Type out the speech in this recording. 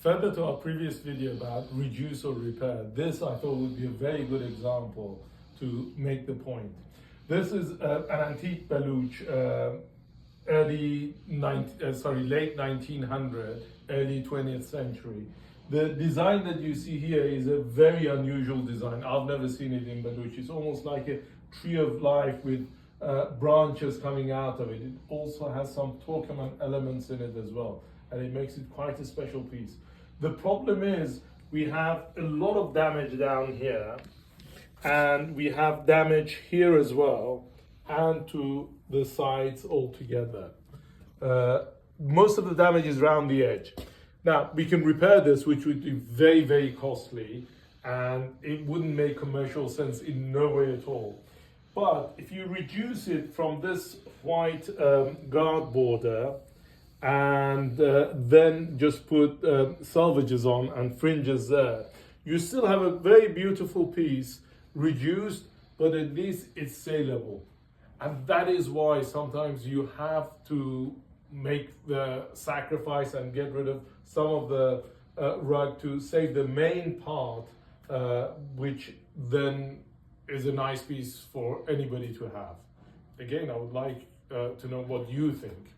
Further to our previous video about reduce or repair, this I thought would be a very good example to make the point. This is an antique Baluch, late 1900, early 20th century. The design that you see here is a very unusual design. I've never seen it in Baluch. It's almost like a tree of life with branches coming out of it. It also has some Turkoman elements in it as well, and it makes it quite a special piece. The problem is we have a lot of damage down here, and we have damage here as well, and to the sides altogether. Most of the damage is around the edge. Now, we can repair this, which would be very, very costly, and it wouldn't make commercial sense in no way at all. But if you reduce it from this white guard border and then just put selvages on and fringes there, you still have a very beautiful piece, reduced, but at least it's saleable. And that is why sometimes you have to make the sacrifice and get rid of some of the rug to save the main part, which then is a nice piece for anybody to have. Again, I would like to know what you think.